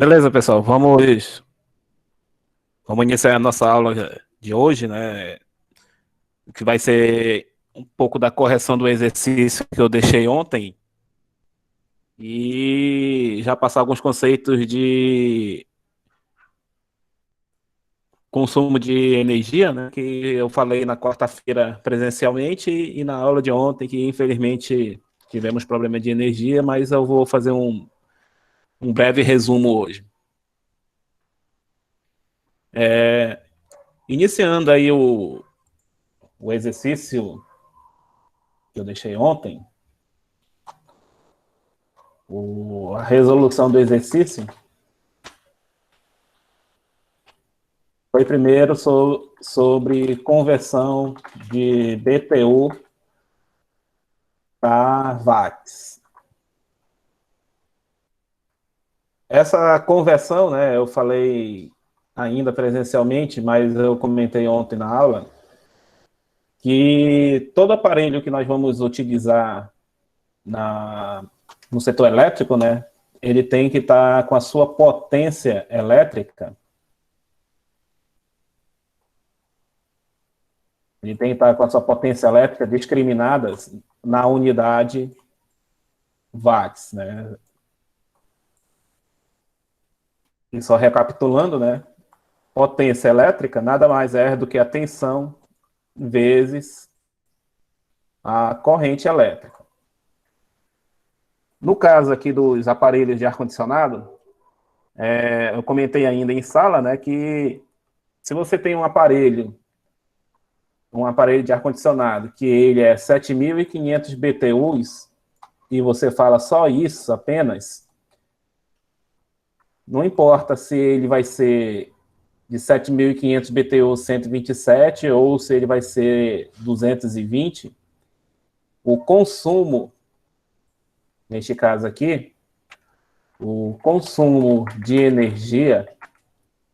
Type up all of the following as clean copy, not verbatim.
Beleza, pessoal, vamos iniciar a nossa aula de hoje, né? Que vai ser um pouco da correção do exercício que eu deixei ontem e já passar alguns conceitos de consumo de energia, né? Que eu falei na quarta-feira presencialmente e na aula de ontem, que infelizmente tivemos problema de energia, mas eu vou fazer um breve resumo hoje. Iniciando aí o exercício que eu deixei ontem, a resolução do exercício foi primeiro sobre conversão de BTU para watts. Essa conversão, né, eu falei ainda presencialmente, mas eu comentei ontem na aula, que todo aparelho que nós vamos utilizar no setor elétrico, né, ele tem que estar com a sua potência elétrica. Ele tem que estar com a sua potência elétrica discriminada na unidade watts, né? E só recapitulando, né? Potência elétrica nada mais é do que a tensão vezes a corrente elétrica. No caso aqui dos aparelhos de ar-condicionado, eu comentei ainda em sala, né, que se você tem um aparelho de ar-condicionado que ele é 7.500 BTUs e você fala só isso apenas, não importa se ele vai ser de 7.500 BTU 127 ou se ele vai ser 220, o consumo, neste caso aqui, o consumo de energia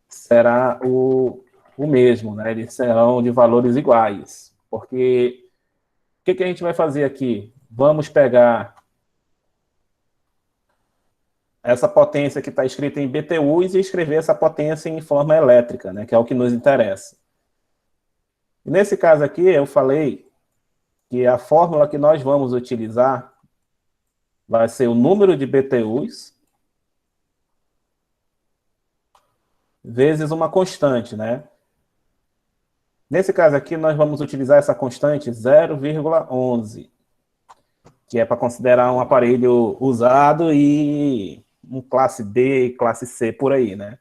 será o mesmo, né? Eles serão de valores iguais. Porque o que a gente vai fazer aqui? Vamos pegar essa potência que está escrita em BTUs e escrever essa potência em forma elétrica, né? Que é o que nos interessa. E nesse caso aqui, eu falei que a fórmula que nós vamos utilizar vai ser o número de BTUs vezes uma constante, né? Nesse caso aqui, nós vamos utilizar essa constante 0,11, que é para considerar um aparelho usado e um classe D, classe C, por aí, né?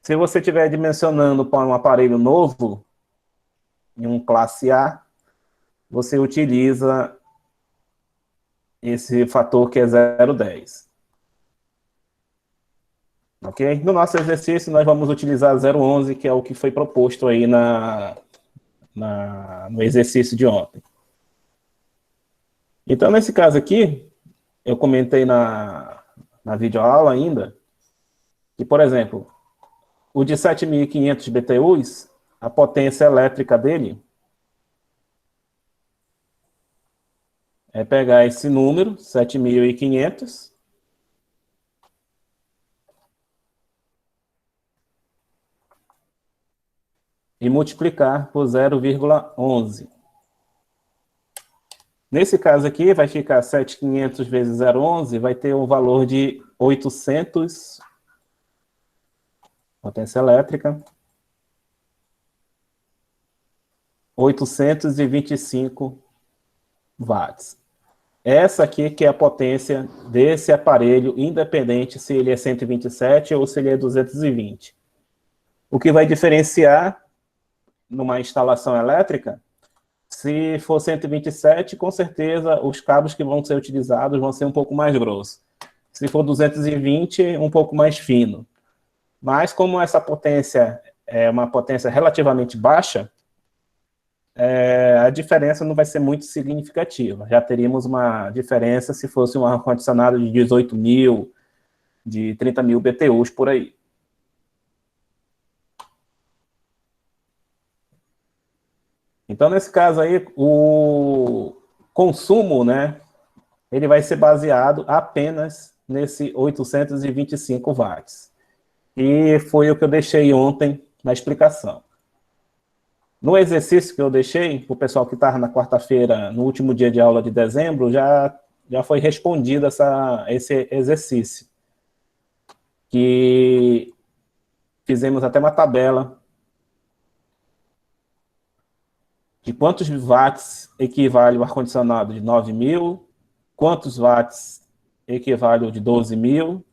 Se você estiver dimensionando para um aparelho novo, em um classe A, você utiliza esse fator que é 0,10. Ok? No nosso exercício, nós vamos utilizar 0,11, que é o que foi proposto aí no exercício de ontem. Então, nesse caso aqui, eu comentei na videoaula ainda, que, por exemplo, o de 7.500 BTUs, a potência elétrica dele é pegar esse número, 7.500, e multiplicar por 0,11. Nesse caso aqui, vai ficar 7.500 vezes 0,11, vai ter um valor de 800, potência elétrica, 825 watts. Essa aqui que é a potência desse aparelho, independente se ele é 127 ou se ele é 220. O que vai diferenciar numa instalação elétrica, se for 127, com certeza os cabos que vão ser utilizados vão ser um pouco mais grossos. Se for 220, um pouco mais fino. Mas como essa potência é uma potência relativamente baixa, a diferença não vai ser muito significativa. Já teríamos uma diferença se fosse um ar-condicionado de 18.000, de 30.000 BTUs por aí. Então, nesse caso aí, o consumo, né, ele vai ser baseado apenas nesse 825 watts. E foi o que eu deixei ontem na explicação. No exercício que eu deixei, para o pessoal que estava na quarta-feira, no último dia de aula de dezembro, já foi respondido esse exercício. Que fizemos até uma tabela de quantos watts equivale o ar-condicionado de 9.000, quantos watts equivale o de 12.000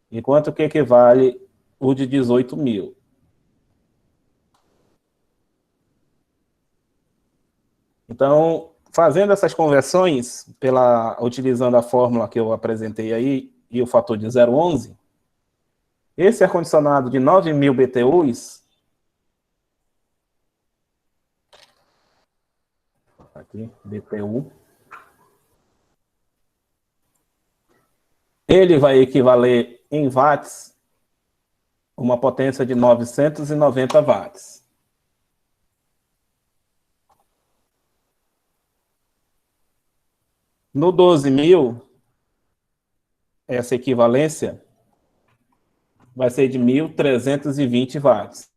e quanto que equivale o de 18.000. Então, fazendo essas conversões, utilizando a fórmula que eu apresentei aí e o fator de 0,11, esse ar-condicionado de 9.000 BTUs, aqui, BTU, ele vai equivaler em watts uma potência de 990 watts. No 12.000, essa equivalência vai ser de 1.320 watts.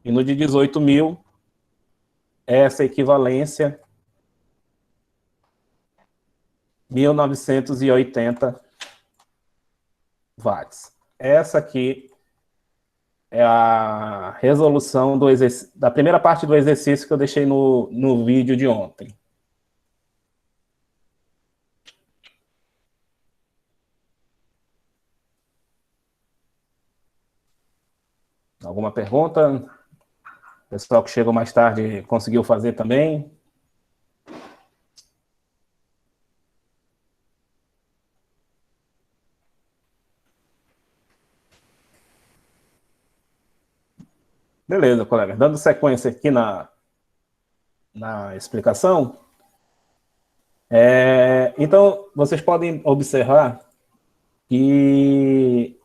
E no de 18.000, essa equivalência, 1.980 watts. Essa aqui é a resolução da primeira parte do exercício que eu deixei no vídeo de ontem. Alguma pergunta? O pessoal que chegou mais tarde conseguiu fazer também? Beleza, colega. Dando sequência aqui na explicação, então vocês podem observar que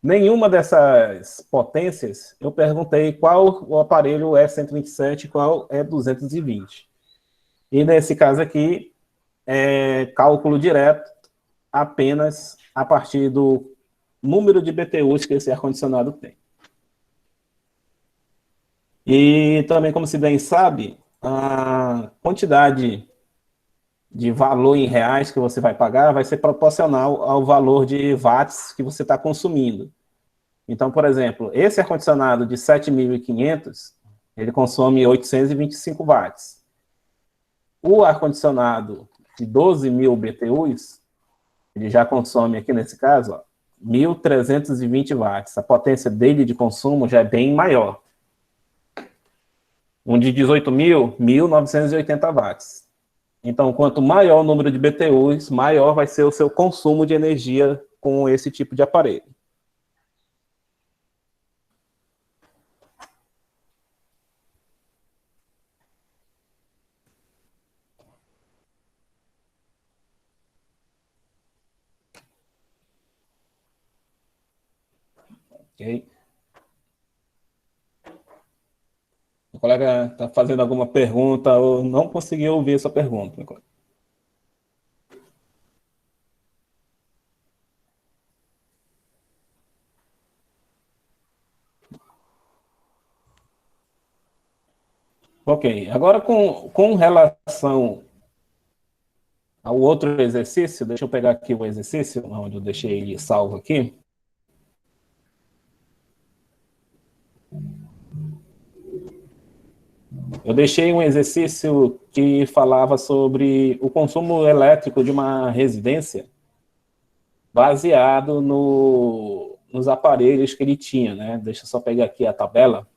nenhuma dessas potências eu perguntei qual o aparelho é 127 e qual é 220. E nesse caso aqui, é cálculo direto apenas a partir do número de BTUs que esse ar-condicionado tem. E também, como se bem sabe, a quantidade de valor em reais que você vai pagar vai ser proporcional ao valor de watts que você está consumindo. Então, por exemplo, esse ar-condicionado de 7.500, ele consome 825 watts. O ar-condicionado de 12.000 BTUs, ele já consome aqui nesse caso, 1.320 watts. A potência dele de consumo já é bem maior. Um de 18.000, 1.980 watts. Então, quanto maior o número de BTUs, maior vai ser o seu consumo de energia com esse tipo de aparelho. Ok? O colega está fazendo alguma pergunta ou não conseguiu ouvir a sua pergunta. Ok, agora com relação ao outro exercício, deixa eu pegar aqui o exercício, onde eu deixei ele salvo aqui. Eu deixei um exercício que falava sobre o consumo elétrico de uma residência baseado nos aparelhos que ele tinha, né? Deixa eu só pegar aqui a tabela.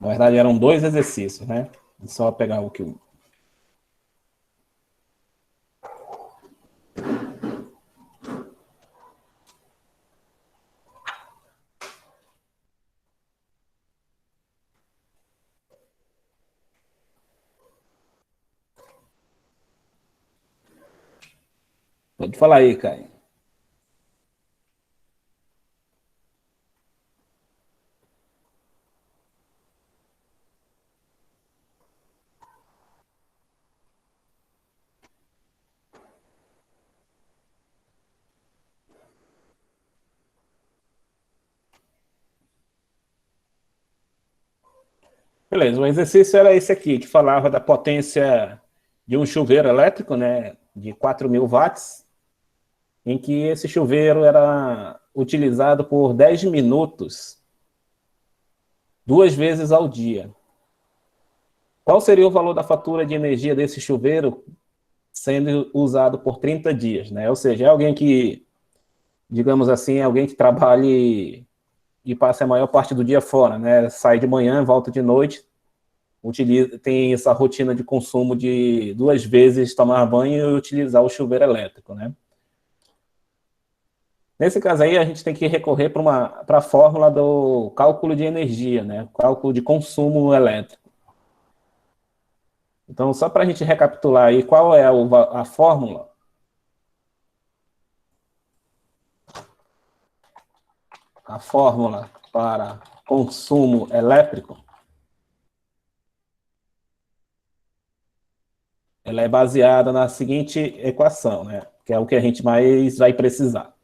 Na verdade, eram dois exercícios, né? Só pegar o que... Pode falar aí, Caio. Beleza, o exercício era esse aqui, que falava da potência de um chuveiro elétrico, né, de 4.000 watts, em que esse chuveiro era utilizado por 10 minutos, 2 vezes ao dia. Qual seria o valor da fatura de energia desse chuveiro sendo usado por 30 dias, né? Ou seja, é alguém que, digamos assim, é alguém que trabalhe e passa a maior parte do dia fora, né? Sai de manhã, volta de noite, tem essa rotina de consumo de 2 vezes tomar banho e utilizar o chuveiro elétrico, né? Nesse caso aí, a gente tem que recorrer para a fórmula do cálculo de energia, né? Cálculo de consumo elétrico. Então, só para a gente recapitular aí, qual é a fórmula? A fórmula para consumo elétrico, ela é baseada na seguinte equação, né? Que é o que a gente mais vai precisar.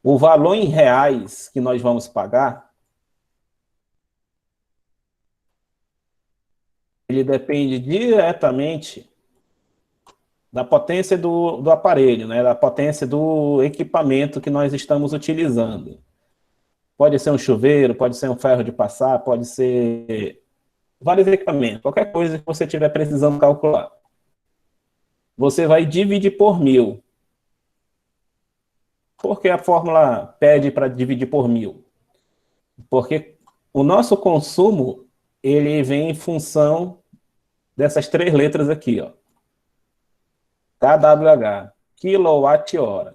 O valor em reais que nós vamos pagar, ele depende diretamente da potência do aparelho, né? Da potência do equipamento que nós estamos utilizando. Pode ser um chuveiro, pode ser um ferro de passar, pode ser vários equipamentos, qualquer coisa que você estiver precisando calcular. Você vai dividir por 1.000. Por que a fórmula pede para dividir por 1.000? Porque o nosso consumo, ele vem em função dessas 3 letras aqui, ó. kWh, quilowatt-hora.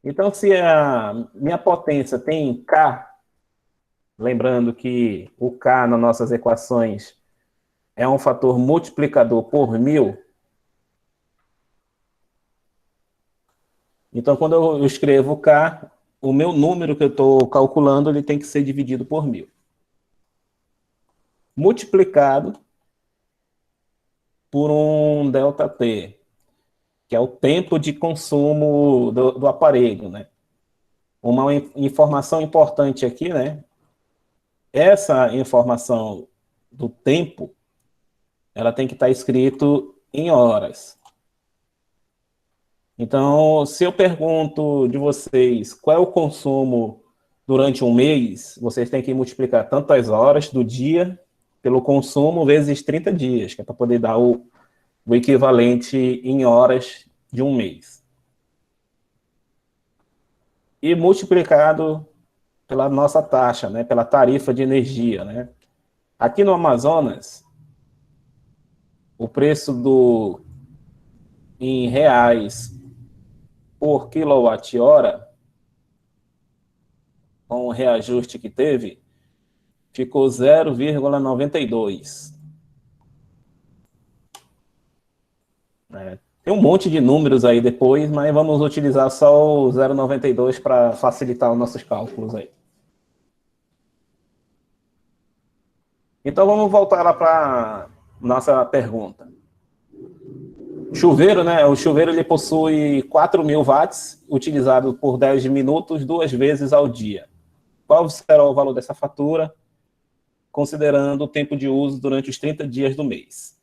Então, se a minha potência tem K, lembrando que o K nas nossas equações é um fator multiplicador por 1.000, então quando eu escrevo K, o meu número que eu estou calculando, ele tem que ser dividido por 1.000. Multiplicado por um ΔT, que é o tempo de consumo do aparelho, né? Uma informação importante aqui, né? Essa informação do tempo, ela tem que estar escrito em horas. Então, se eu pergunto de vocês qual é o consumo durante um mês, vocês têm que multiplicar tantas horas do dia pelo consumo vezes 30 dias, que é para poder dar o equivalente em horas de um mês. E multiplicado pela nossa taxa, né, pela tarifa de energia, né? Aqui no Amazonas, o preço em reais por quilowatt-hora, com o reajuste que teve, ficou 0,92. Né? Tem um monte de números aí depois, mas vamos utilizar só o 0,92 para facilitar os nossos cálculos aí. Então vamos voltar lá para nossa pergunta. Chuveiro, né? O chuveiro ele possui 4.000 watts, utilizado por 10 minutos, 2 vezes ao dia. Qual será o valor dessa fatura, considerando o tempo de uso durante os 30 dias do mês?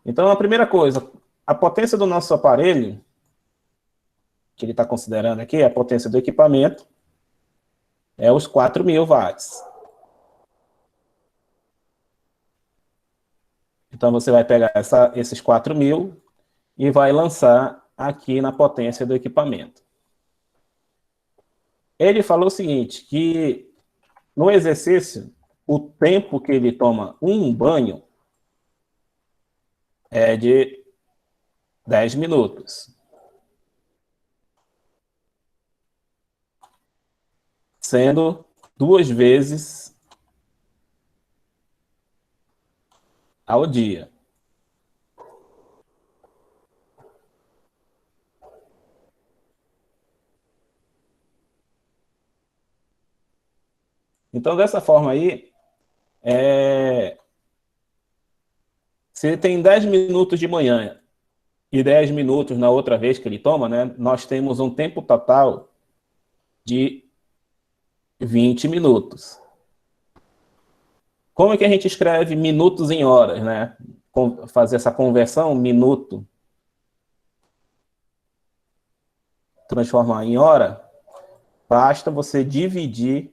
Então, a primeira coisa, a potência do nosso aparelho, que ele está considerando aqui, a potência do equipamento, é os 4.000 watts. Então, você vai pegar esses 4.000 e vai lançar aqui na potência do equipamento. Ele falou o seguinte, que no exercício, o tempo que ele toma um banho é de 10 minutos. Sendo 2 vezes ao dia. Então, dessa forma aí, se tem 10 minutos de manhã e 10 minutos na outra vez que ele toma, né, nós temos um tempo total de 20 minutos. Como é que a gente escreve minutos em horas, né? Fazer essa conversão, minuto, transformar em hora, basta você dividir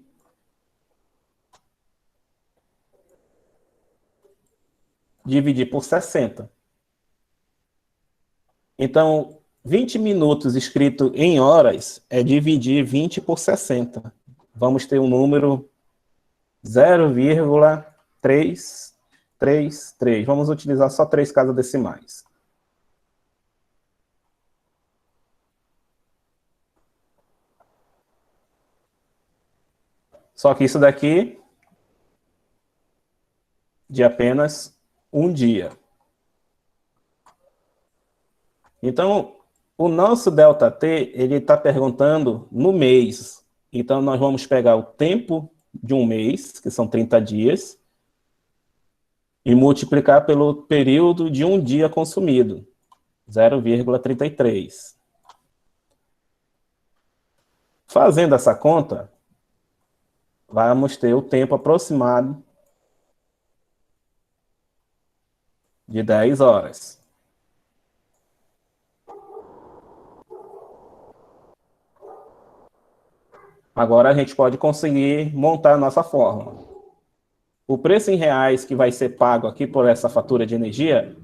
por 60. Então, 20 minutos escrito em horas é dividir 20 por 60. Vamos ter um número 0,333. Vamos utilizar só 3 casas decimais. Só que isso daqui de apenas um dia. Então, o nosso ΔT, ele está perguntando no mês. Então, nós vamos pegar o tempo de um mês, que são 30 dias, e multiplicar pelo período de um dia consumido, 0,33. Fazendo essa conta, vamos ter o tempo aproximado de 10 horas. Agora a gente pode conseguir montar a nossa fórmula. O preço em reais que vai ser pago aqui por essa fatura de energia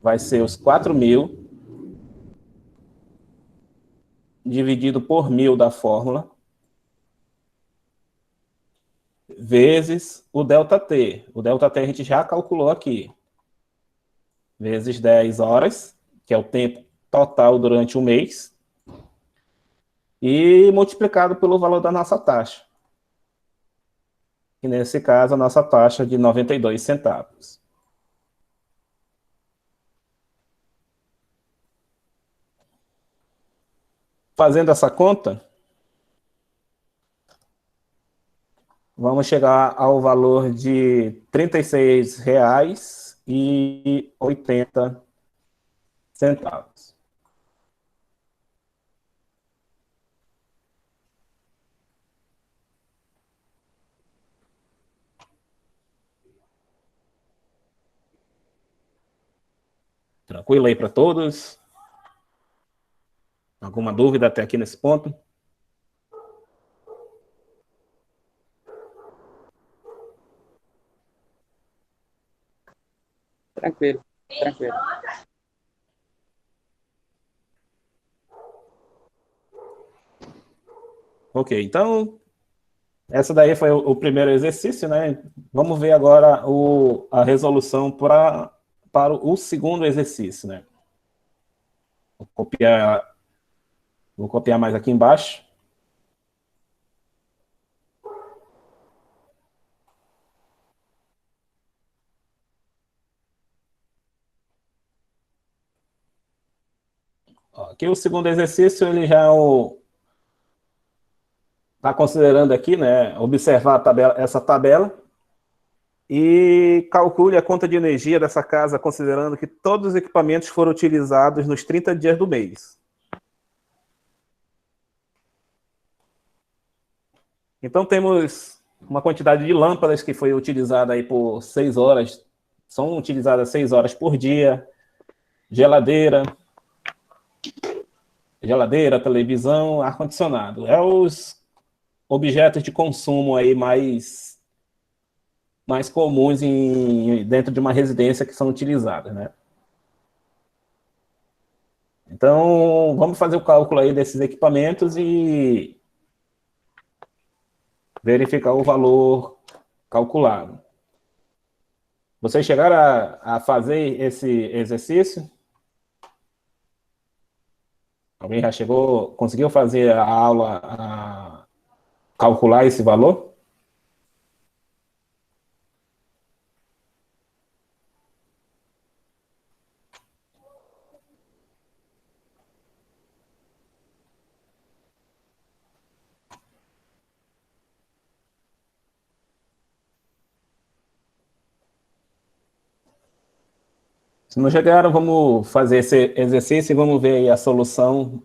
vai ser os 4.000 dividido por 1.000 da fórmula, vezes o ΔT. O ΔT a gente já calculou aqui. Vezes 10 horas, que é o tempo total durante o mês, e multiplicado pelo valor da nossa taxa. E nesse caso, a nossa taxa é de 92 centavos. Fazendo essa conta, vamos chegar ao valor de R$ 36,80. Tranquilo aí para todos? Alguma dúvida até aqui nesse ponto? Tranquilo, tranquilo. Ok, então, essa daí foi o primeiro exercício, né? Vamos ver agora a resolução para o segundo exercício, né? Vou copiar mais aqui embaixo. Aqui o segundo exercício, ele já está considerando aqui, né? Observar essa tabela e calcule a conta de energia dessa casa, considerando que todos os equipamentos foram utilizados nos 30 dias do mês. Então, temos uma quantidade de lâmpadas que foi utilizada aí por 6 horas, são utilizadas 6 horas por dia, geladeira, televisão, ar-condicionado. É os objetos de consumo aí mais comuns dentro de uma residência que são utilizadas, né? Então, vamos fazer o cálculo aí desses equipamentos e verificar o valor calculado. Vocês chegaram a fazer esse exercício? Alguém já chegou, conseguiu fazer a aula, calcular esse valor? Se não chegaram, vamos fazer esse exercício e vamos ver aí a solução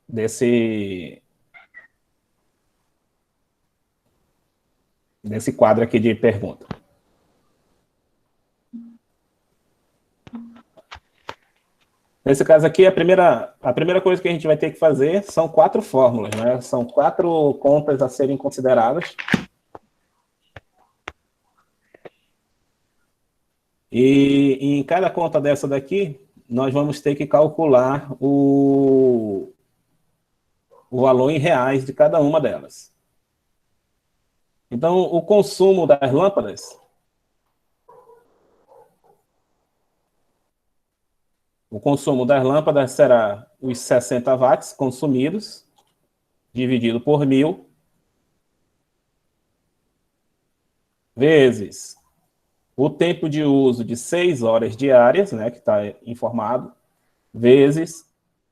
desse quadro aqui de pergunta. Nesse caso aqui, a primeira coisa que a gente vai ter que fazer são 4 fórmulas, né? São 4 contas a serem consideradas. E em cada conta dessa daqui, nós vamos ter que calcular o valor em reais de cada uma delas. Então, o consumo das lâmpadas, será os 60 watts consumidos, dividido por 1.000, vezes o tempo de uso de 6 horas diárias, né, que está informado, vezes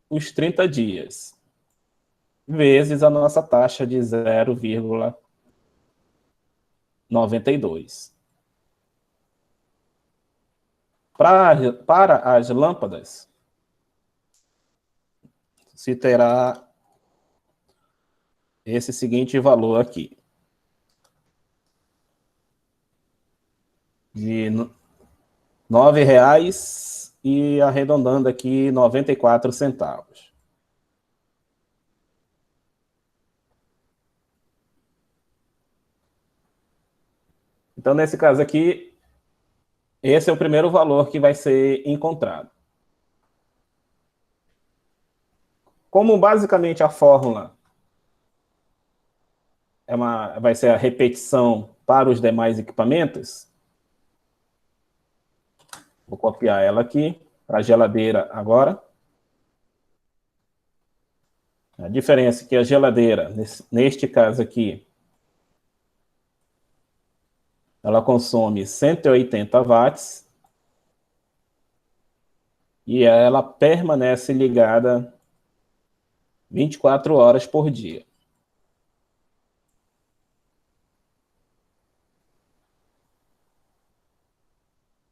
os 30 dias, vezes a nossa taxa de 0,92. Para as lâmpadas, se terá esse seguinte valor aqui, de R$ 9,00 e arredondando aqui 94 centavos. Então, nesse caso aqui, esse é o primeiro valor que vai ser encontrado. Como basicamente a fórmula vai ser a repetição para os demais equipamentos, vou copiar ela aqui para a geladeira agora. A diferença é que a geladeira, neste caso aqui, ela consome 180 watts e ela permanece ligada 24 horas por dia.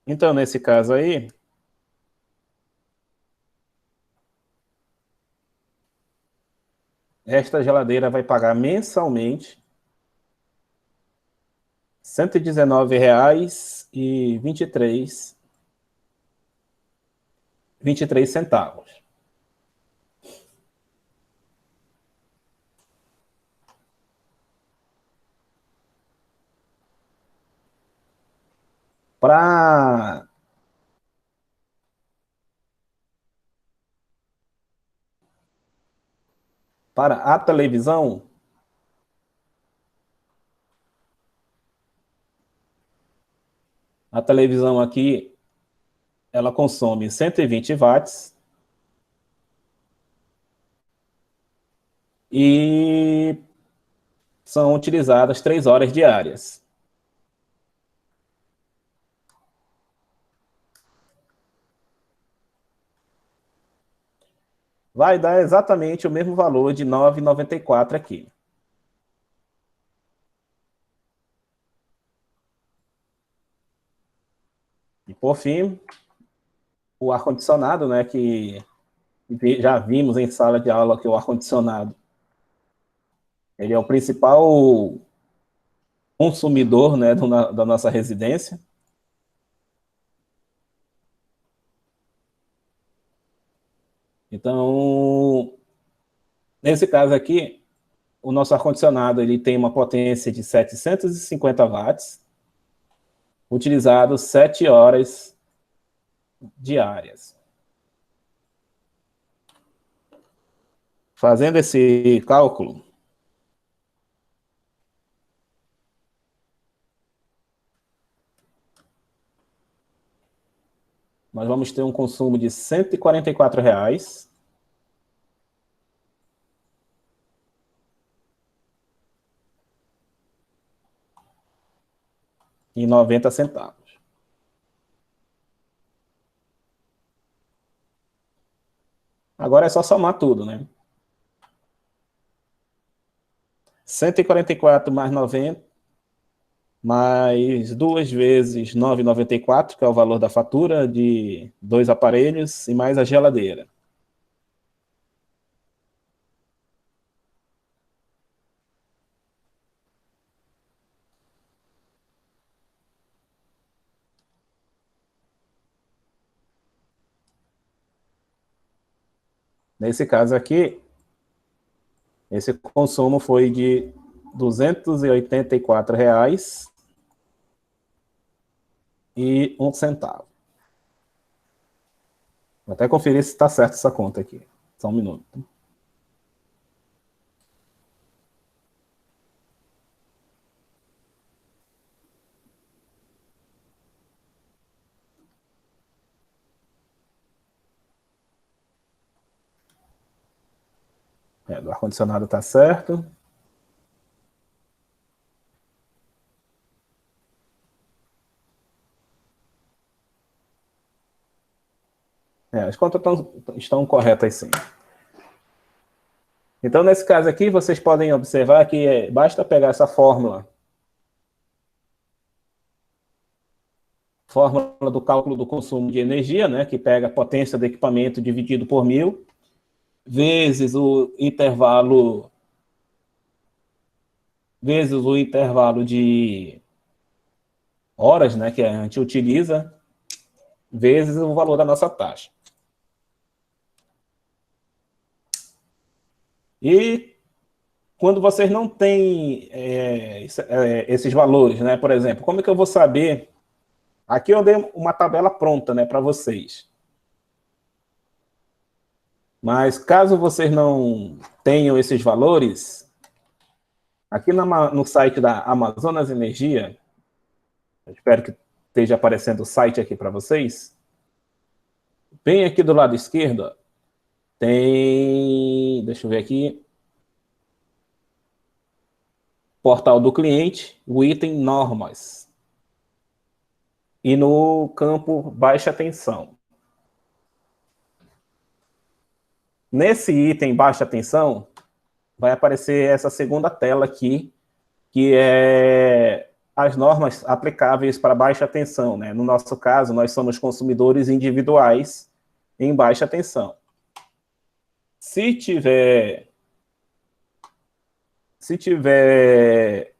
Então, nesse caso aí, esta geladeira vai pagar mensalmente R$ 119,23. Para a televisão, aqui, ela consome 120 watts e são utilizadas 3 horas diárias. Vai dar exatamente o mesmo valor de R$ 9,94 aqui. E, por fim, o ar-condicionado, né, que já vimos em sala de aula que o ar-condicionado ele é o principal consumidor, né, da nossa residência. Então, nesse caso aqui, o nosso ar-condicionado ele tem uma potência de 750 watts, utilizado 7 horas diárias. Fazendo esse cálculo, nós vamos ter um consumo de R$ 144,90. Agora é só somar tudo, né? 144 mais 90 mais 2 vezes 9,94, que é o valor da fatura de 2 aparelhos, e mais a geladeira. Nesse caso aqui, esse consumo foi de R$ 284,01. Vou até conferir se está certo essa conta aqui. Só um minuto. Do ar-condicionado está certo. As contas estão corretas, sim. Então, nesse caso aqui, vocês podem observar que basta pegar essa fórmula do cálculo do consumo de energia, né, que pega a potência do equipamento dividido por 1000, vezes o intervalo de horas, né, que a gente utiliza, vezes o valor da nossa taxa. E quando vocês não têm esses valores, né, por exemplo, como é que eu vou saber? Aqui eu dei uma tabela pronta, né, para vocês. Mas caso vocês não tenham esses valores, aqui no site da Amazonas Energia, eu espero que esteja aparecendo o site aqui para vocês, bem aqui do lado esquerdo, tem, deixa eu ver aqui, portal do cliente, o item normas. E no campo baixa tensão. Nesse item baixa tensão, vai aparecer essa segunda tela aqui, que é as normas aplicáveis para baixa tensão, né? No nosso caso, nós somos consumidores individuais em baixa tensão. Se tiver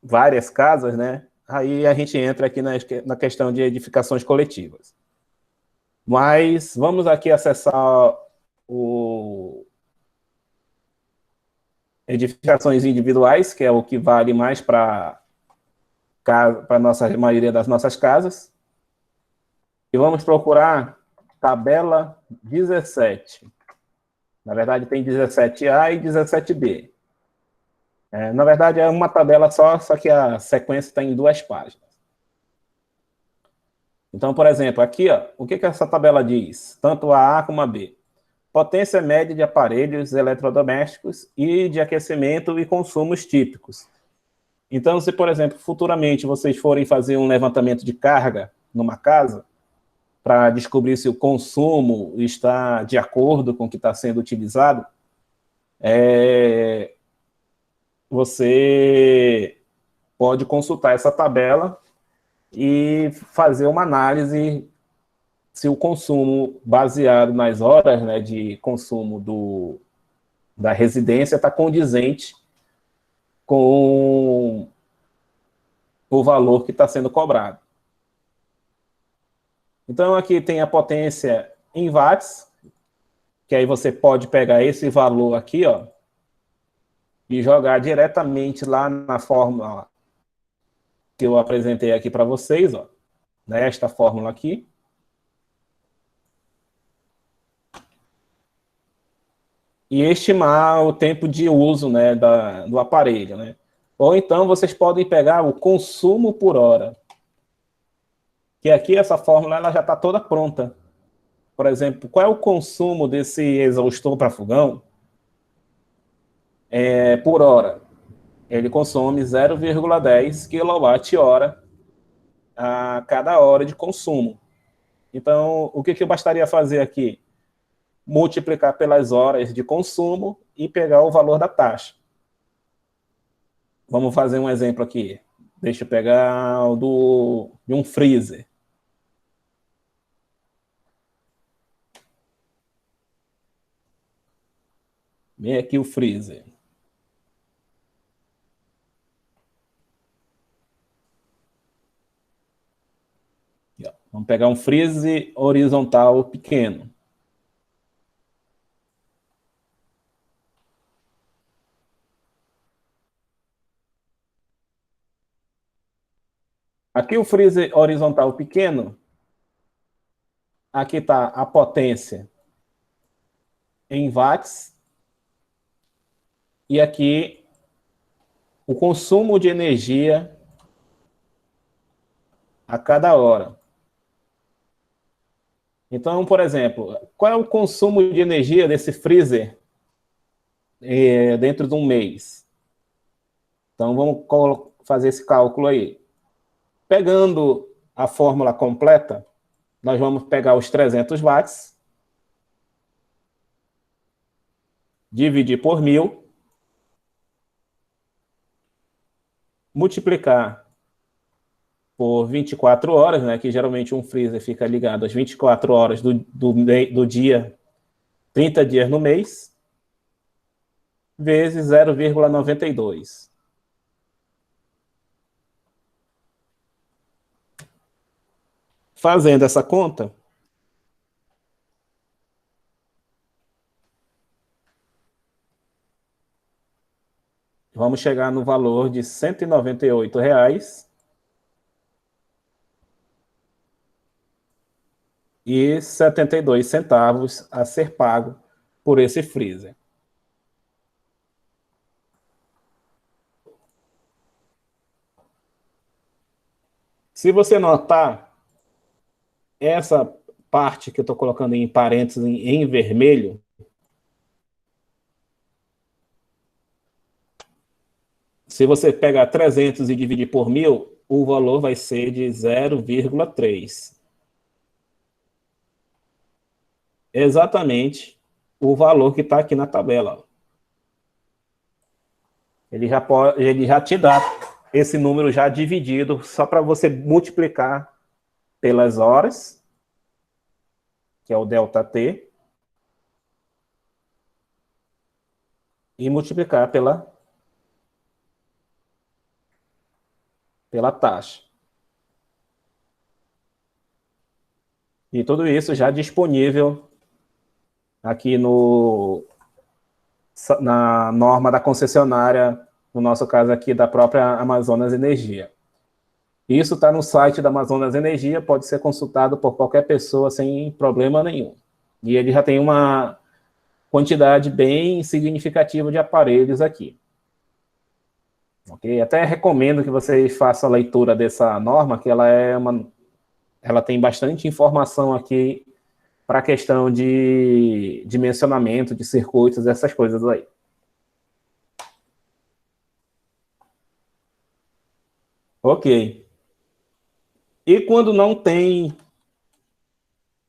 várias casas, né? Aí a gente entra aqui na questão de edificações coletivas. Mas vamos aqui acessar o edificações individuais, que é o que vale mais para a maioria das nossas casas. E vamos procurar tabela 17. Na verdade, tem 17A e 17B. Na verdade, é uma tabela só que a sequência está em 2 páginas. Então, por exemplo, aqui, ó, o que essa tabela diz? Tanto a como a B. Potência média de aparelhos eletrodomésticos e de aquecimento e consumos típicos. Então, se, por exemplo, futuramente vocês forem fazer um levantamento de carga numa casa, para descobrir se o consumo está de acordo com o que está sendo utilizado, você pode consultar essa tabela e fazer uma análise se o consumo baseado nas horas, né, de consumo da residência está condizente com o valor que está sendo cobrado. Então, aqui tem a potência em watts, que aí você pode pegar esse valor aqui, ó, e jogar diretamente lá na fórmula que eu apresentei aqui para vocês, ó, nesta fórmula aqui. E estimar o tempo de uso, né, do aparelho, né? Ou então vocês podem pegar o consumo por hora, que aqui essa fórmula ela já está toda pronta. Por exemplo, qual é o consumo desse exaustor para fogão por hora? Ele consome 0,10 kWh a cada hora de consumo. Então, o que eu bastaria fazer aqui? Multiplicar pelas horas de consumo e pegar o valor da taxa. Vamos fazer um exemplo aqui. Deixa eu pegar o de um freezer. Vem aqui o freezer. Aqui, ó. Vamos pegar um freezer horizontal pequeno. Aqui o freezer horizontal pequeno, aqui está a potência em watts, e aqui o consumo de energia a cada hora. Então, por exemplo, qual é o consumo de energia desse freezer dentro de um mês? Então, vamos fazer esse cálculo aí. Pegando a fórmula completa, nós vamos pegar os 300 watts, dividir por 1.000, multiplicar por 24 horas, né, que geralmente um freezer fica ligado às 24 horas do dia, 30 dias no mês, vezes 0,92. Fazendo essa conta, vamos chegar no valor de R$ 198,72 a ser pago por esse freezer. Se você notar, essa parte que eu estou colocando em parênteses em vermelho, se você pegar 300 e dividir por 1.000, o valor vai ser de 0,3. Exatamente o valor que está aqui na tabela. Ele já te dá esse número já dividido, só para você multiplicar pelas horas, que é o ΔT, e multiplicar pela taxa. E tudo isso já disponível aqui na norma da concessionária, no nosso caso aqui da própria Amazonas Energia. Isso está no site da Amazonas Energia, pode ser consultado por qualquer pessoa sem problema nenhum. E ele já tem uma quantidade bem significativa de aparelhos aqui. Okay? Até recomendo que vocês façam a leitura dessa norma, que ela tem bastante informação aqui para a questão de dimensionamento de circuitos, essas coisas aí. Ok. E quando não tem...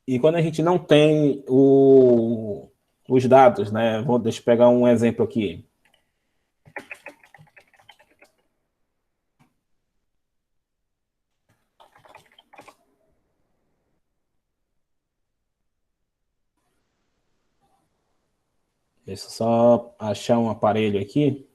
E quando a gente não tem os dados, né? Deixa eu pegar um exemplo aqui. Deixa eu só achar um aparelho aqui.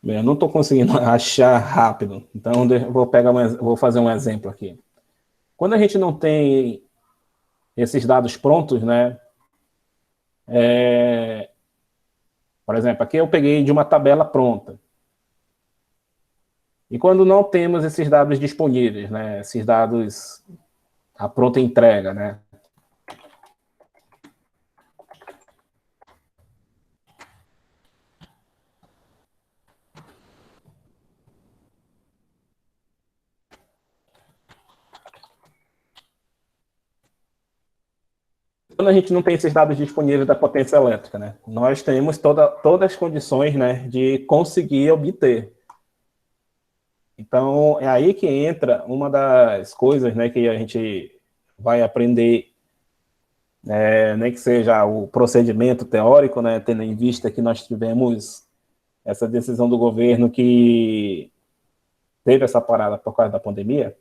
Bem, eu não estou conseguindo achar rápido, então vou fazer um exemplo aqui. Quando a gente não tem esses dados prontos, né? Por exemplo, aqui eu peguei de uma tabela pronta. E quando não temos esses dados disponíveis, né, esses dados à pronta entrega, né? Quando a gente não tem esses dados disponíveis da potência elétrica, né, nós temos todas as condições, né, de conseguir obter. Então, é aí que entra uma das coisas, né, que a gente vai aprender, nem que seja o procedimento teórico, né, tendo em vista que nós tivemos essa decisão do governo que teve essa parada por causa da pandemia.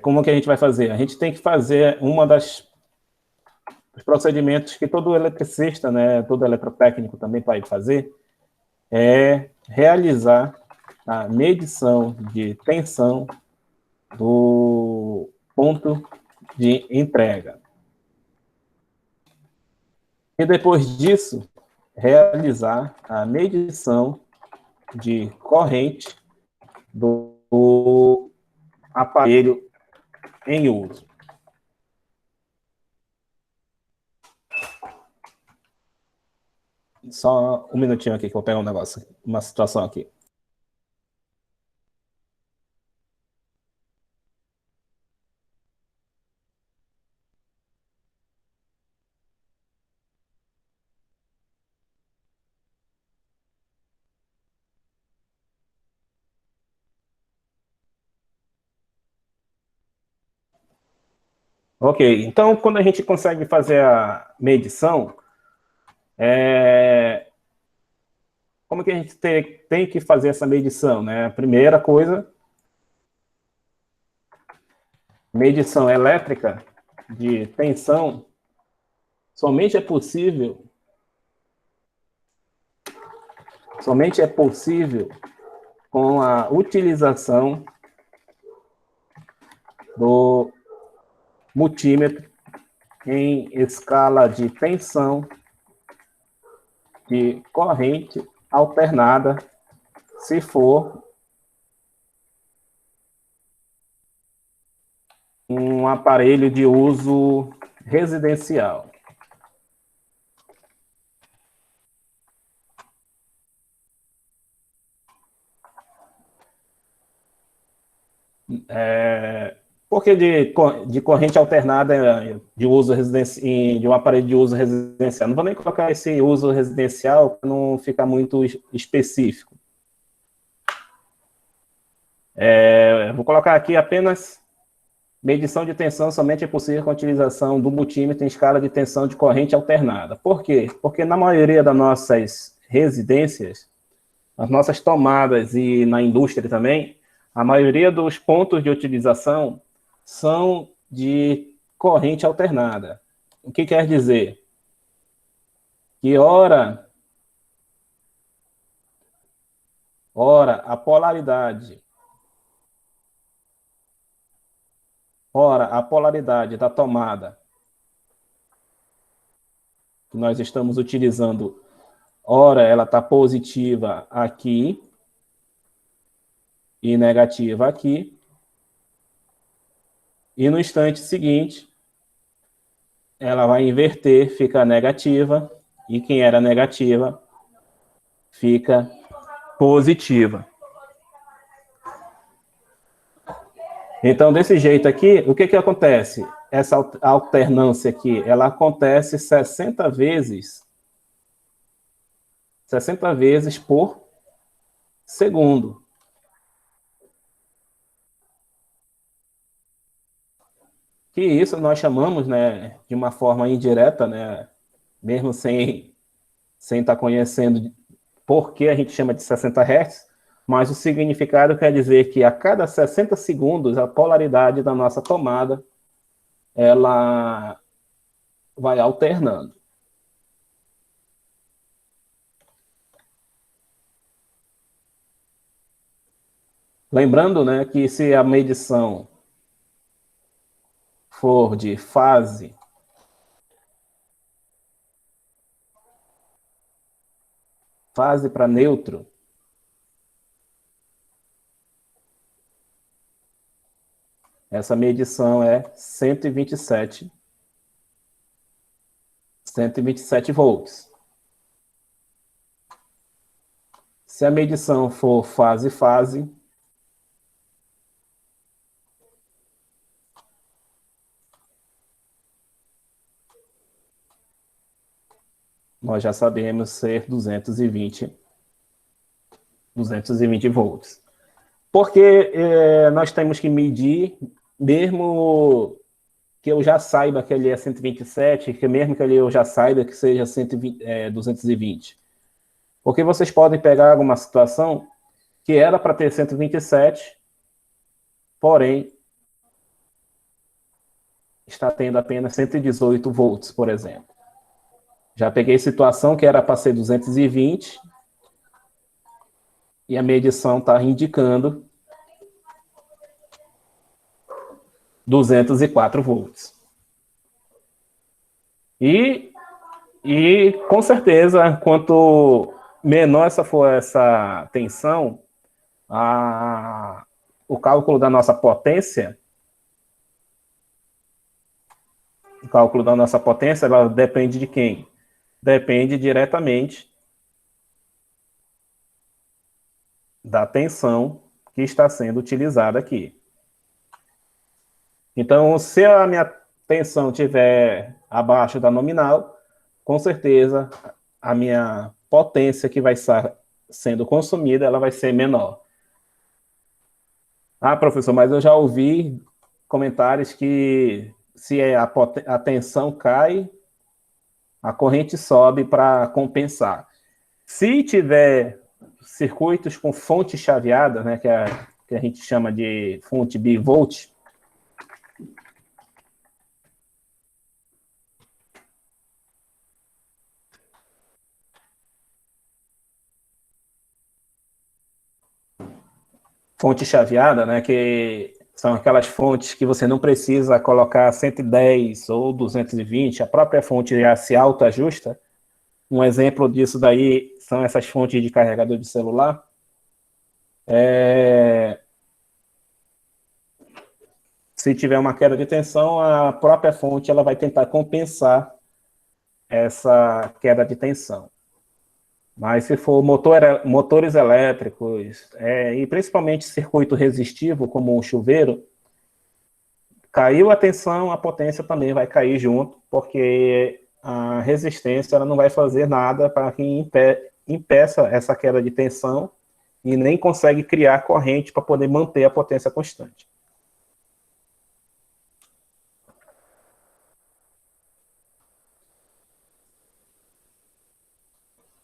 Como que a gente vai fazer? A gente tem que fazer dos procedimentos que todo eletricista, né, todo eletrotécnico também vai fazer, é realizar a medição de tensão do ponto de entrega. E depois disso, realizar a medição de corrente do aparelho em uso. Só um minutinho aqui que eu vou pegar um negócio, uma situação aqui. Ok, então quando a gente consegue fazer a medição, como que a gente tem que fazer essa medição, né? A primeira coisa, medição elétrica de tensão somente é possível com a utilização do multímetro em escala de tensão de corrente alternada, se for um aparelho de uso residencial. Porque de corrente alternada de uso de um aparelho de uso residencial. Não vou nem colocar esse uso residencial para não ficar muito específico. Vou colocar aqui apenas medição de tensão somente é possível com a utilização do multímetro em escala de tensão de corrente alternada. Por quê? Porque na maioria das nossas residências, nas nossas tomadas e na indústria também, a maioria dos pontos de utilização são de corrente alternada. O que quer dizer? Que ora a polaridade da tomada que nós estamos utilizando, ora ela está positiva aqui e negativa aqui, e no instante seguinte ela vai inverter, fica negativa, e quem era negativa fica positiva. Então, desse jeito aqui, o que acontece? Essa alternância aqui, ela acontece 60 vezes por segundo. Que isso nós chamamos, né, de uma forma indireta, né, mesmo sem estar conhecendo por que a gente chama de 60 Hz, mas o significado quer dizer que a cada 60 segundos a polaridade da nossa tomada ela vai alternando. Lembrando, né, que se a medição for de fase, fase para neutro, essa medição é 127 volts. Se a medição for fase-fase, nós já sabemos ser 220 volts. Porque nós temos que medir, mesmo que eu já saiba que ele é 127, que mesmo que eu já saiba que seja 220. Porque vocês podem pegar alguma situação que era para ter 127, porém está tendo apenas 118 volts, por exemplo. Já peguei situação que era para ser 220 e a medição está indicando 204 volts. E com certeza, quanto menor for essa tensão, o cálculo da nossa potência, ela depende de quem? Depende diretamente da tensão que está sendo utilizada aqui. Então, se a minha tensão estiver abaixo da nominal, com certeza a minha potência que vai estar sendo consumida, ela vai ser menor. Ah, professor, mas eu já ouvi comentários que se a tensão cai, a corrente sobe para compensar. Se tiver circuitos com fonte chaveada, né, que a gente chama de fonte bivolt, fonte chaveada, né, que são aquelas fontes que você não precisa colocar 110 ou 220, a própria fonte já se autoajusta. Um exemplo disso daí são essas fontes de carregador de celular. Se tiver uma queda de tensão, a própria fonte ela vai tentar compensar essa queda de tensão. Mas se for motores elétricos, e principalmente circuito resistivo, como um chuveiro, caiu a tensão, a potência também vai cair junto, porque a resistência ela não vai fazer nada para que impeça essa queda de tensão e nem consegue criar corrente para poder manter a potência constante.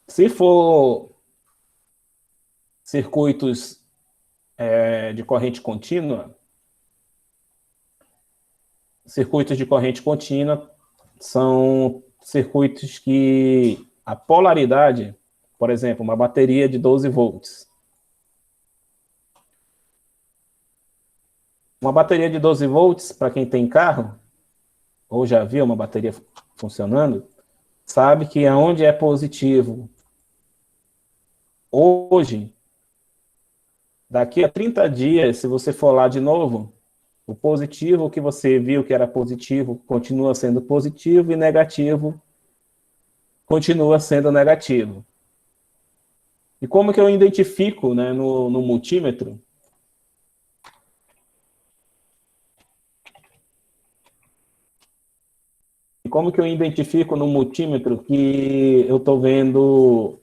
Se for circuitos de corrente contínua, são circuitos que a polaridade, por exemplo, uma bateria de 12 volts. Uma bateria de 12 volts, para quem tem carro, ou já viu uma bateria funcionando, sabe que aonde é positivo hoje, daqui a 30 dias, se você for lá de novo, o positivo que você viu que era positivo continua sendo positivo e negativo continua sendo negativo. E como que eu identifico, né, no multímetro? E como que eu identifico no multímetro que eu estou vendo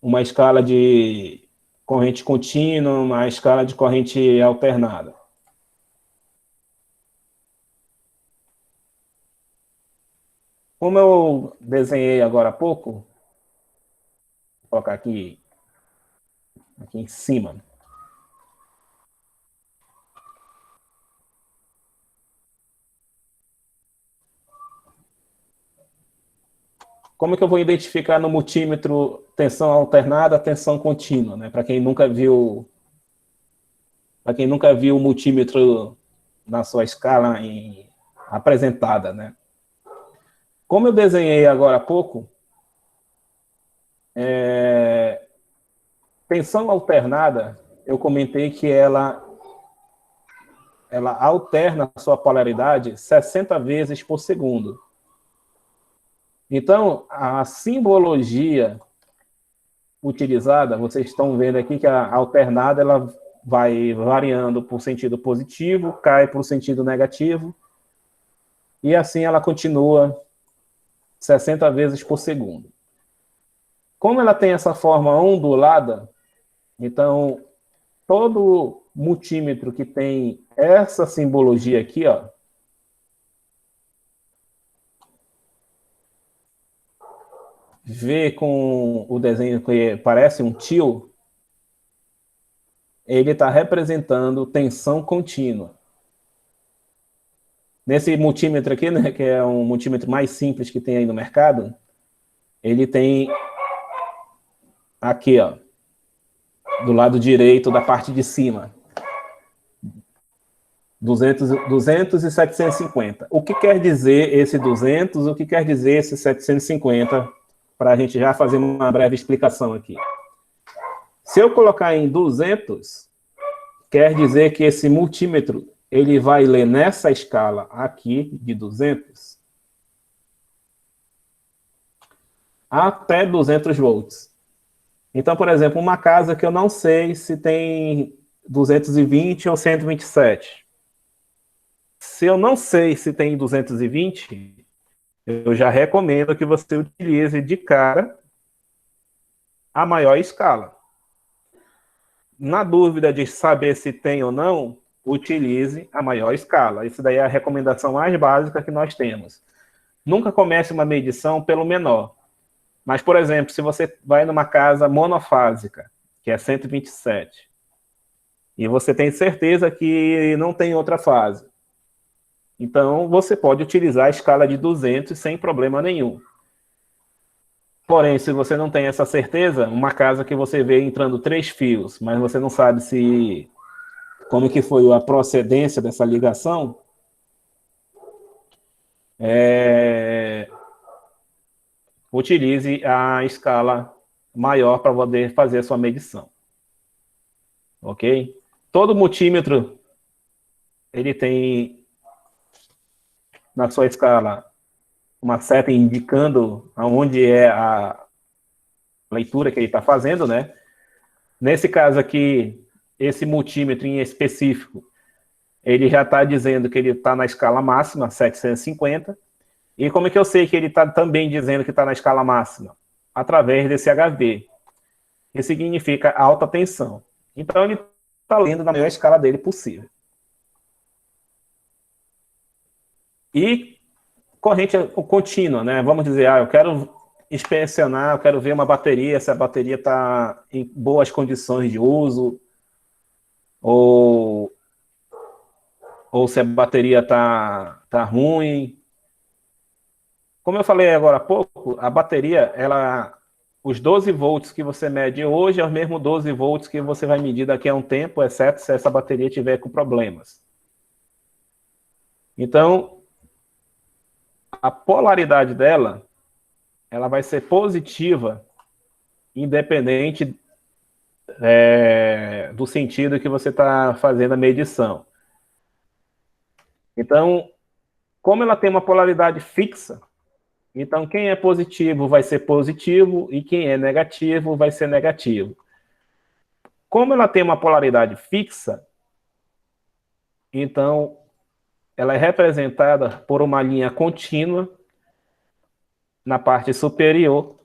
uma escala de corrente contínua, uma escala de corrente alternada? Como eu desenhei agora há pouco, vou colocar aqui em cima. Como que eu vou identificar no multímetro tensão alternada, tensão contínua, né? Para quem nunca viu o multímetro na sua escala apresentada, né? Como eu desenhei agora há pouco, Tensão alternada, eu comentei que ela alterna a sua polaridade 60 vezes por segundo. Então, a simbologia utilizada, vocês estão vendo aqui que a alternada ela vai variando por sentido positivo, cai para o sentido negativo, e assim ela continua 60 vezes por segundo. Como ela tem essa forma ondulada, então todo multímetro que tem essa simbologia aqui, ó, vê com o desenho que parece um tio, ele está representando tensão contínua. Nesse multímetro aqui, né, que é um multímetro mais simples que tem aí no mercado, ele tem aqui, ó, do lado direito da parte de cima, 200 e 750. O que quer dizer esse 200? O que quer dizer esse 750? Para a gente já fazer uma breve explicação aqui. Se eu colocar em 200, quer dizer que esse multímetro ele vai ler nessa escala aqui de 200 até 200 volts. Então, por exemplo, uma casa que eu não sei se tem 220 ou 127. Se eu não sei se tem 220, eu já recomendo que você utilize de cara a maior escala. Na dúvida de saber se tem ou não, utilize a maior escala. Isso daí é a recomendação mais básica que nós temos. Nunca comece uma medição pelo menor. Mas, por exemplo, se você vai numa casa monofásica, que é 127, e você tem certeza que não tem outra fase, então você pode utilizar a escala de 200 sem problema nenhum. Porém, se você não tem essa certeza, uma casa que você vê entrando 3 fios, mas você não sabe como que foi a procedência dessa ligação, utilize a escala maior para poder fazer a sua medição. Ok? Todo multímetro, ele tem na sua escala uma seta indicando aonde é a leitura que ele está fazendo, né? Nesse caso aqui, esse multímetro em específico, ele já está dizendo que ele está na escala máxima, 750. E como é que eu sei que ele está também dizendo que está na escala máxima? Através desse HV, que significa alta tensão. Então, ele está lendo na maior escala dele possível. E corrente contínua, né? Vamos dizer, eu quero inspecionar, eu quero ver uma bateria, se a bateria está em boas condições de uso, ou se a bateria tá ruim. Como eu falei agora há pouco, a bateria, os 12 volts que você mede hoje é o mesmo 12 volts que você vai medir daqui a um tempo, exceto se essa bateria tiver com problemas. Então, a polaridade dela, ela vai ser positiva, independente do sentido que você está fazendo a medição. Então, como ela tem uma polaridade fixa, então quem é positivo vai ser positivo e quem é negativo vai ser negativo. Como ela tem uma polaridade fixa, então ela é representada por uma linha contínua na parte superior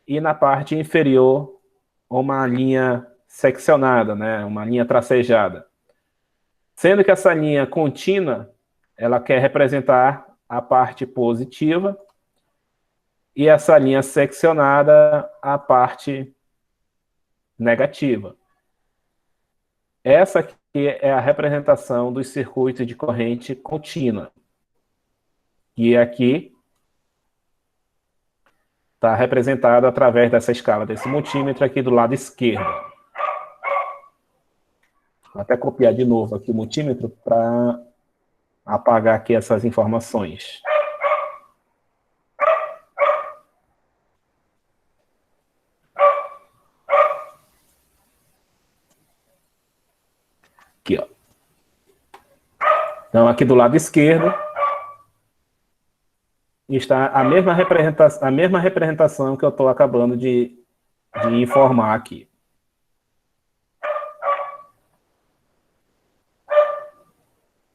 e na parte inferior uma linha seccionada, né? Uma linha tracejada. Sendo que essa linha contínua, ela quer representar a parte positiva e essa linha seccionada a parte negativa. Essa aqui é a representação dos circuitos de corrente contínua. E aqui está representado através dessa escala, desse multímetro aqui do lado esquerdo. Vou até copiar de novo aqui o multímetro para apagar aqui essas informações. Aqui, ó. Então, aqui do lado esquerdo está a mesma representação que eu estou acabando de informar aqui.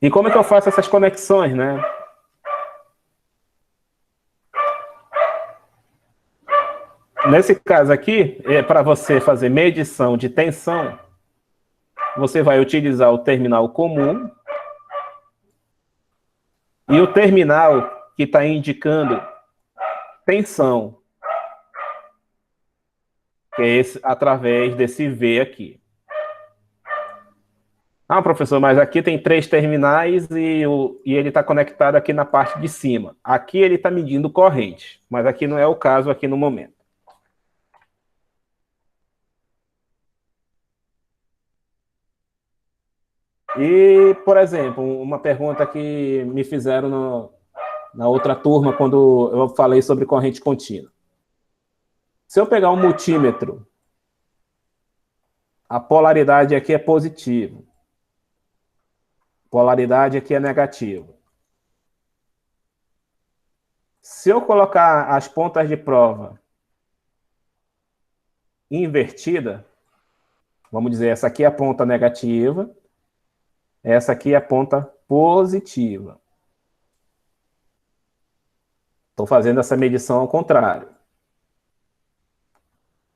E como é que eu faço essas conexões, né? Nesse caso aqui, para você fazer medição de tensão, você vai utilizar o terminal comum e o terminal que está indicando tensão, que é esse, através desse V aqui. Ah, professor, mas aqui tem 3 terminais e ele está conectado aqui na parte de cima. Aqui ele está medindo corrente, mas aqui não é o caso aqui no momento. E, por exemplo, uma pergunta que me fizeram na outra turma quando eu falei sobre corrente contínua. Se eu pegar um multímetro, a polaridade aqui é positiva, polaridade aqui é negativa. Se eu colocar as pontas de prova invertida, vamos dizer, essa aqui é a ponta negativa, essa aqui é a ponta positiva. Estou fazendo essa medição ao contrário.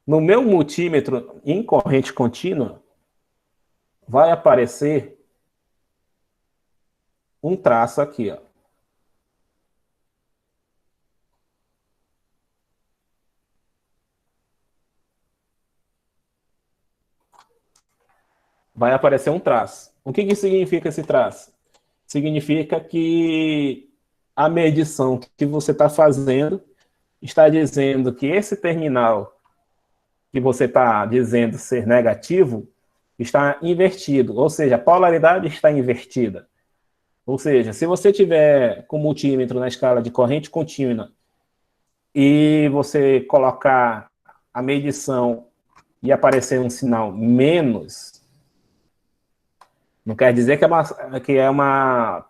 No meu multímetro em corrente contínua, vai aparecer um traço aqui, ó. Vai aparecer um traço. O que significa esse traço? Significa que a medição que você está fazendo está dizendo que esse terminal que você está dizendo ser negativo está invertido, ou seja, a polaridade está invertida. Ou seja, se você tiver com multímetro na escala de corrente contínua e você colocar a medição e aparecer um sinal menos, não quer dizer que é uma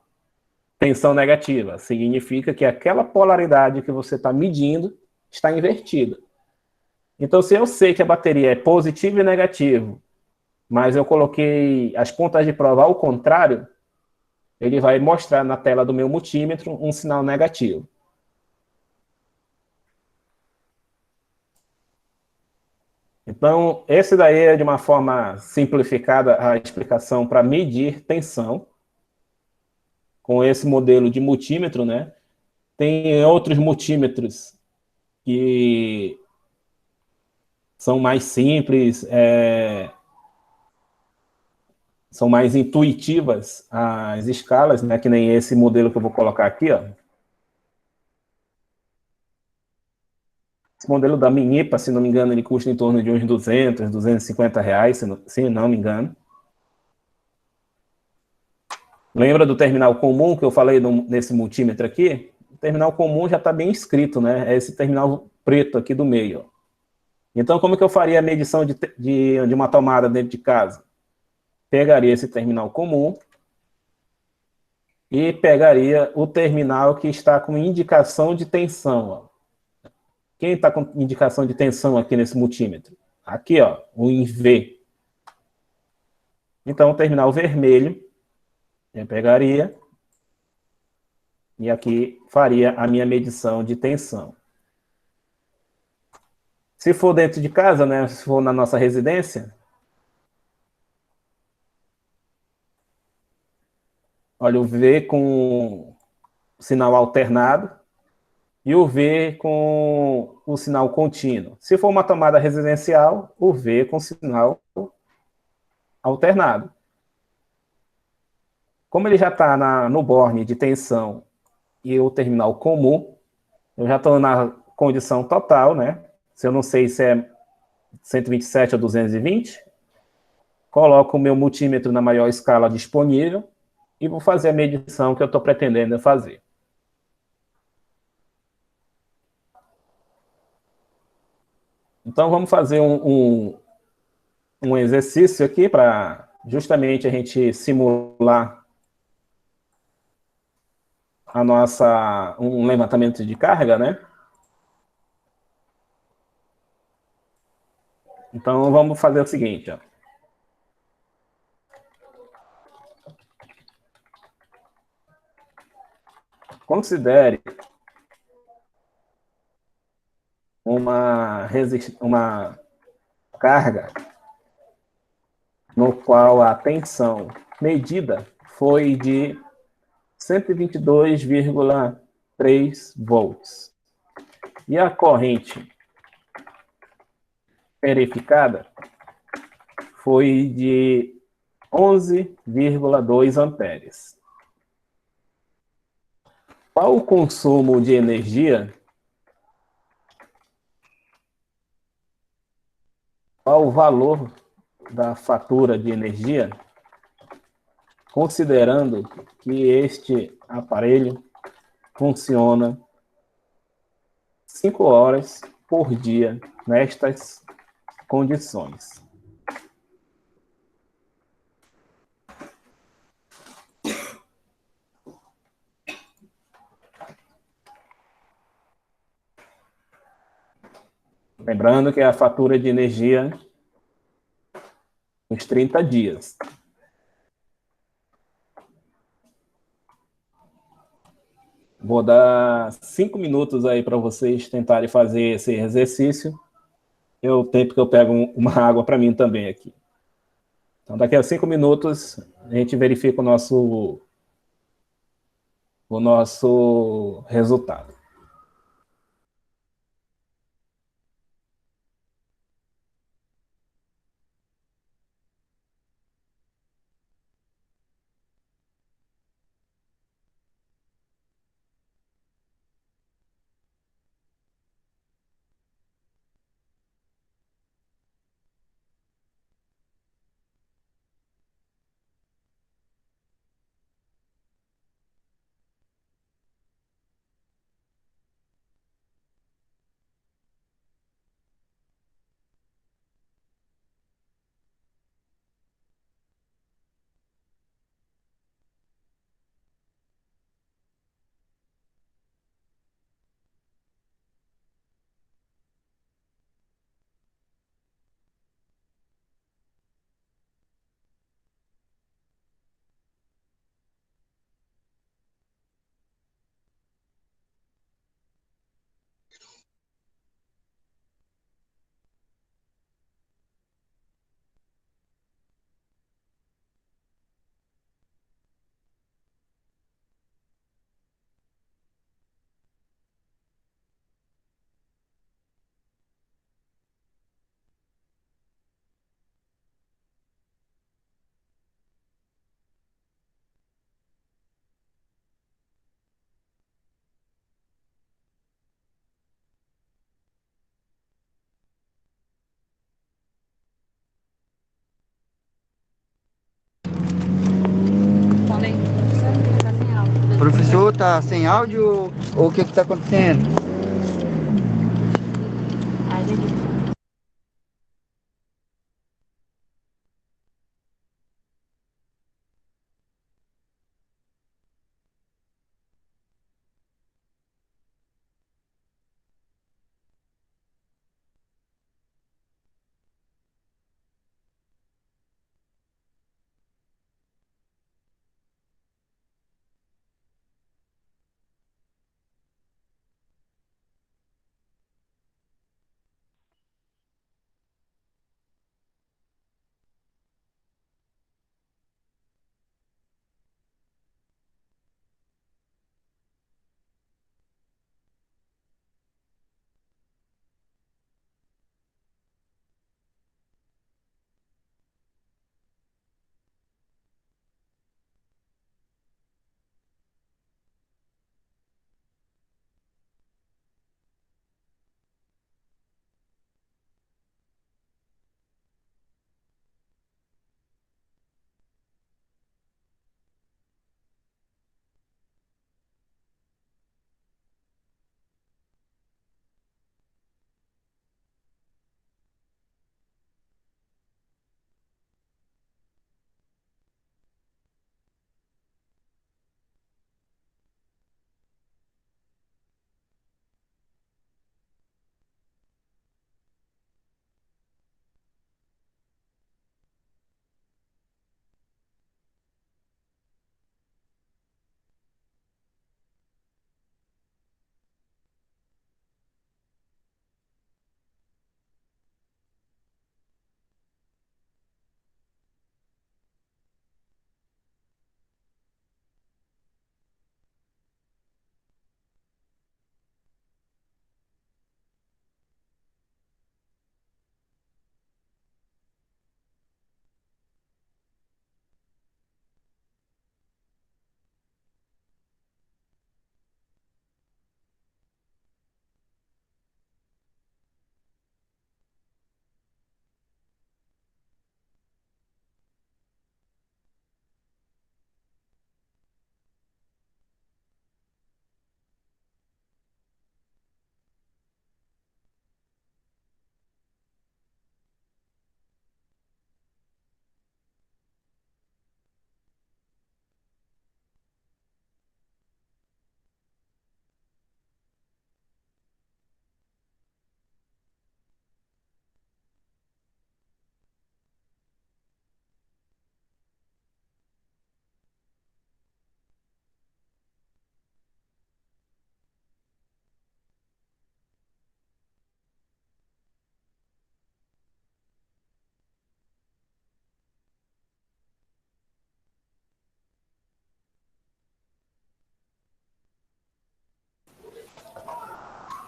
tensão negativa. Significa que aquela polaridade que você está medindo está invertida. Então, se eu sei que a bateria é positivo e negativo, mas eu coloquei as pontas de prova ao contrário, ele vai mostrar na tela do meu multímetro um sinal negativo. Então, esse daí é de uma forma simplificada a explicação para medir tensão com esse modelo de multímetro, né? Tem outros multímetros que são mais simples, são mais intuitivas as escalas, né? Que nem esse modelo que eu vou colocar aqui, ó. Esse modelo da Minipa, se não me engano, ele custa em torno de uns 200, 250 reais, se não me engano. Lembra do terminal comum que eu falei nesse multímetro aqui? O terminal comum já está bem escrito, né? É esse terminal preto aqui do meio. Ó. Então, como que eu faria a medição de uma tomada dentro de casa? Pegaria esse terminal comum e pegaria o terminal que está com indicação de tensão. Ó. Quem está com indicação de tensão aqui nesse multímetro? Aqui, ó, o em V. Então, o terminal vermelho, eu pegaria e aqui faria a minha medição de tensão. Se for dentro de casa, né, se for na nossa residência, olha, o V com sinal alternado e o V com o sinal contínuo. Se for uma tomada residencial, o V com sinal alternado. Como ele já está no borne de tensão e o terminal comum, eu já estou na condição total, né? Se eu não sei se é 127 ou 220, coloco o meu multímetro na maior escala disponível e vou fazer a medição que eu estou pretendendo fazer. Então, vamos fazer um exercício aqui para justamente a gente simular um levantamento de carga, né? Então, vamos fazer o seguinte, ó. Considere uma carga no qual a tensão medida foi de 122,3 volts. E a corrente verificada foi de 11,2 amperes. Qual o consumo de energia? Qual o valor da fatura de energia, considerando que este aparelho funciona 5 horas por dia nestas condições? Lembrando que a fatura de energia uns 30 dias. Vou dar 5 minutos aí para vocês tentarem fazer esse exercício. É o tempo que eu pego uma água para mim também aqui. Então, daqui a 5 minutos, a gente verifica o nosso resultado. Professor, tá sem áudio ou o que que tá acontecendo?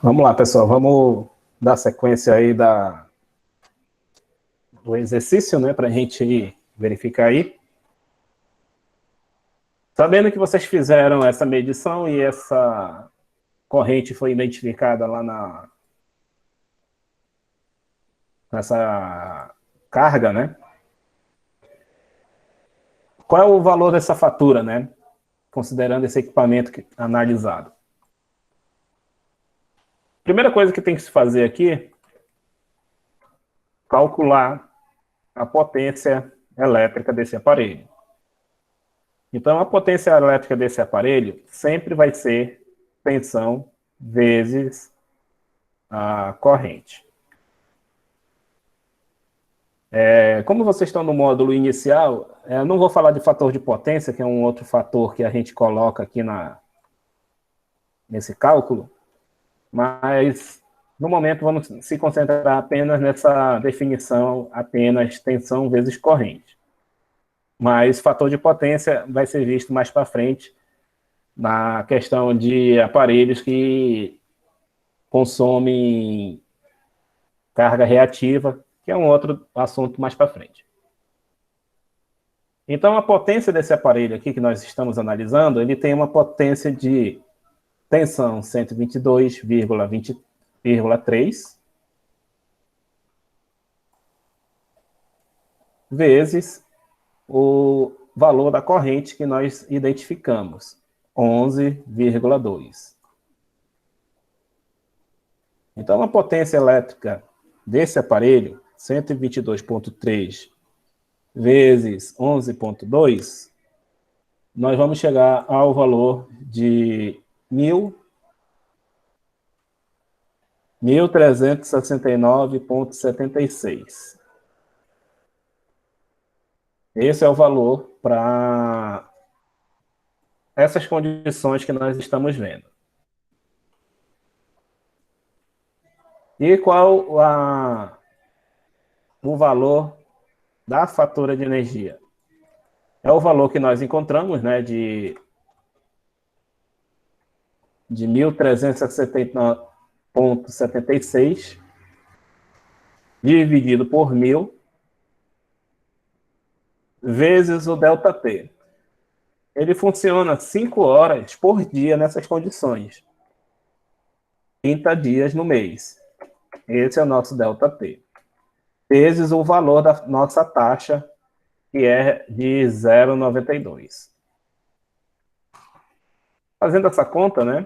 Vamos lá, pessoal, vamos dar sequência aí do exercício, né, para a gente verificar aí. Sabendo que vocês fizeram essa medição e essa corrente foi identificada lá nessa carga, né? Qual é o valor dessa fatura, né? Considerando esse equipamento analisado. Primeira coisa que tem que se fazer aqui, calcular a potência elétrica desse aparelho. Então, a potência elétrica desse aparelho sempre vai ser tensão vezes a corrente. Como vocês estão no módulo inicial, eu não vou falar de fator de potência, que é um outro fator que a gente coloca aqui nesse cálculo, mas no momento vamos se concentrar apenas nessa definição, apenas tensão vezes corrente. Mas fator de potência vai ser visto mais para frente na questão de aparelhos que consomem carga reativa, que é um outro assunto mais para frente. Então, a potência desse aparelho aqui que nós estamos analisando, ele tem uma potência de tensão 122,3 vezes o valor da corrente que nós identificamos, 11,2. Então, a potência elétrica desse aparelho, 122,3 vezes 11,2, nós vamos chegar ao valor de 1.369,76. Esse é o valor para essas condições que nós estamos vendo. E qual o valor da fatura de energia? É o valor que nós encontramos, né, de 1.369,76 dividido por 1.000 vezes o ΔT. Ele funciona 5 horas por dia nessas condições. 30 dias no mês. Esse é o nosso ΔT. Vezes o valor da nossa taxa, que é de 0,92. Fazendo essa conta, né?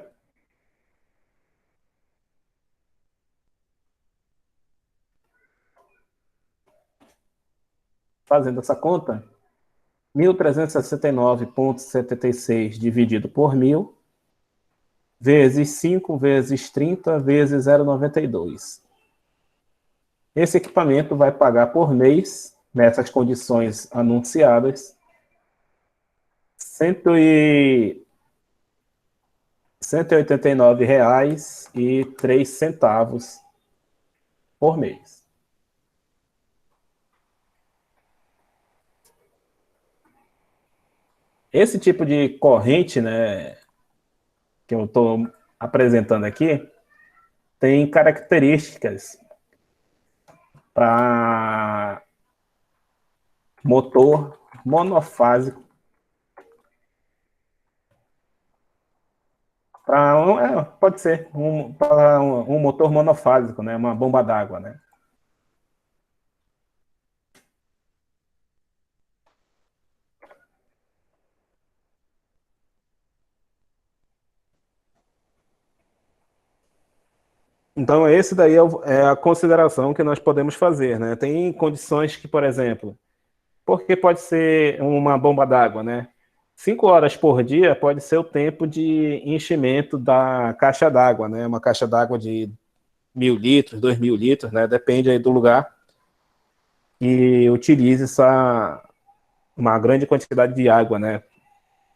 Fazendo essa conta, 1.369,76 dividido por 1.000, vezes 5, vezes 30, vezes 0,92. Esse equipamento vai pagar por mês, nessas condições anunciadas, R$ 189,03 por mês. Esse tipo de corrente, né, que eu estou apresentando aqui, tem características para motor monofásico. Pode ser para um motor monofásico, né, uma bomba d'água, né? Então, esse daí é a consideração que nós podemos fazer, né? Tem condições que, por exemplo, porque pode ser uma bomba d'água, né? 5 horas por dia pode ser o tempo de enchimento da caixa d'água, né? Uma caixa d'água de 1.000 litros, 2.000 litros, né? Depende aí do lugar. E utilize uma grande quantidade de água, né?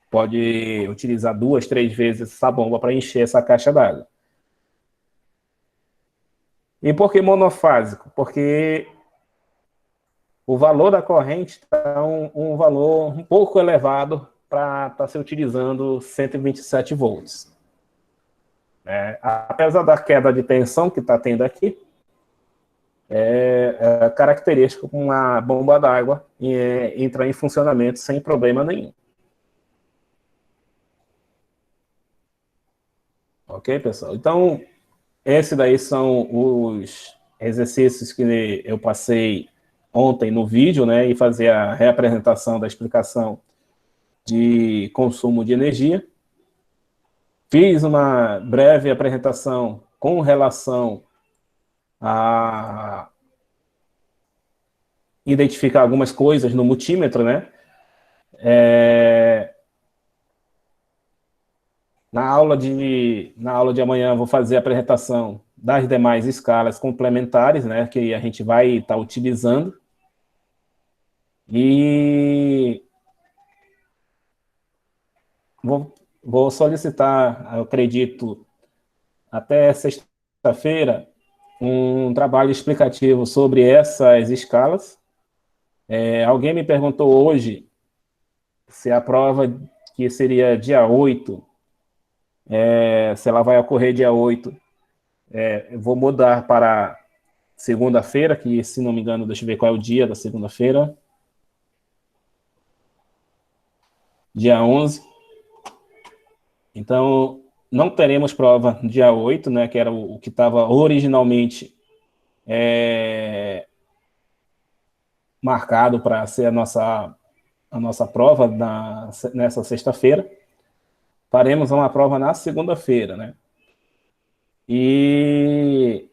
Pode utilizar 2, 3 vezes essa bomba para encher essa caixa d'água. E por que monofásico? Porque o valor da corrente está um valor um pouco elevado para estar se utilizando 127 volts. Apesar da queda de tensão que está tendo aqui, é característico com uma bomba d'água entrar em funcionamento sem problema nenhum. Ok, pessoal? Então, esses daí são os exercícios que eu passei ontem no vídeo, né, e fazer a reapresentação da explicação de consumo de energia. Fiz uma breve apresentação com relação a identificar algumas coisas no multímetro, né? Na aula de amanhã eu vou fazer a apresentação das demais escalas complementares, né, que a gente vai estar utilizando. E vou solicitar, eu acredito, até sexta-feira, um trabalho explicativo sobre essas escalas. Alguém me perguntou hoje se a prova, que seria dia 8, se ela vai ocorrer dia 8, eu vou mudar para segunda-feira, que, se não me engano, deixa eu ver qual é o dia da segunda-feira. Dia 11. Então, não teremos prova dia 8, né, que era o que estava originalmente marcado para ser a nossa prova nessa sexta-feira. Faremos uma prova na segunda-feira, né? E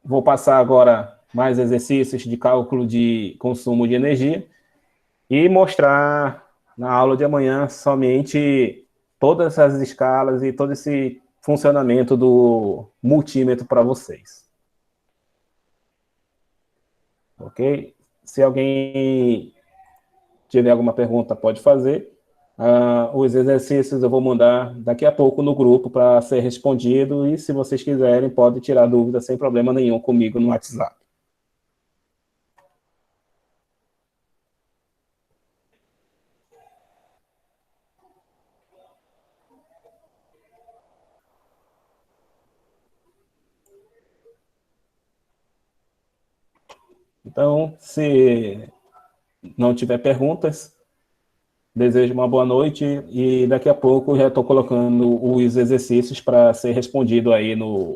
vou passar agora mais exercícios de cálculo de consumo de energia e mostrar na aula de amanhã somente todas essas escalas e todo esse funcionamento do multímetro para vocês. Ok? Se alguém tiver alguma pergunta, pode fazer. Os exercícios eu vou mandar daqui a pouco no grupo para ser respondido, e se vocês quiserem, pode tirar dúvida sem problema nenhum comigo no WhatsApp. Então, se não tiver perguntas, desejo uma boa noite, e daqui a pouco já estou colocando os exercícios para ser respondido aí no...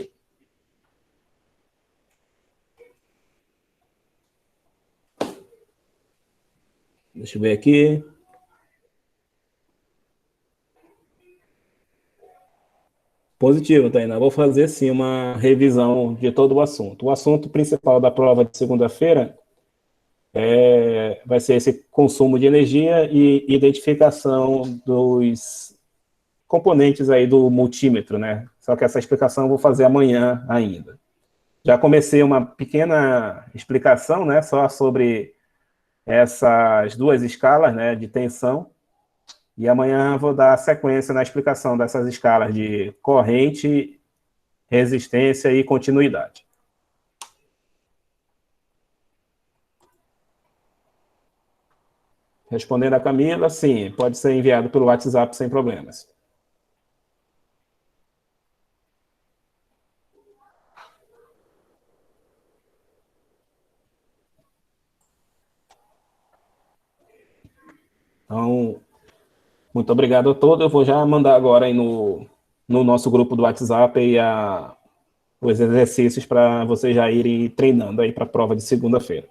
Deixa eu ver aqui. Positivo, Tainá. Vou fazer, sim, uma revisão de todo o assunto. O assunto principal da prova de segunda-feira vai ser esse consumo de energia e identificação dos componentes aí do multímetro, né? Só que essa explicação eu vou fazer amanhã ainda. Já comecei uma pequena explicação, né, só sobre essas duas escalas, né, de tensão, e amanhã vou dar sequência na explicação dessas escalas de corrente, resistência e continuidade. Respondendo a Camila, sim, pode ser enviado pelo WhatsApp sem problemas. Então, muito obrigado a todos. Eu vou já mandar agora aí no nosso grupo do WhatsApp aí os exercícios para vocês já irem treinando aí para a prova de segunda-feira.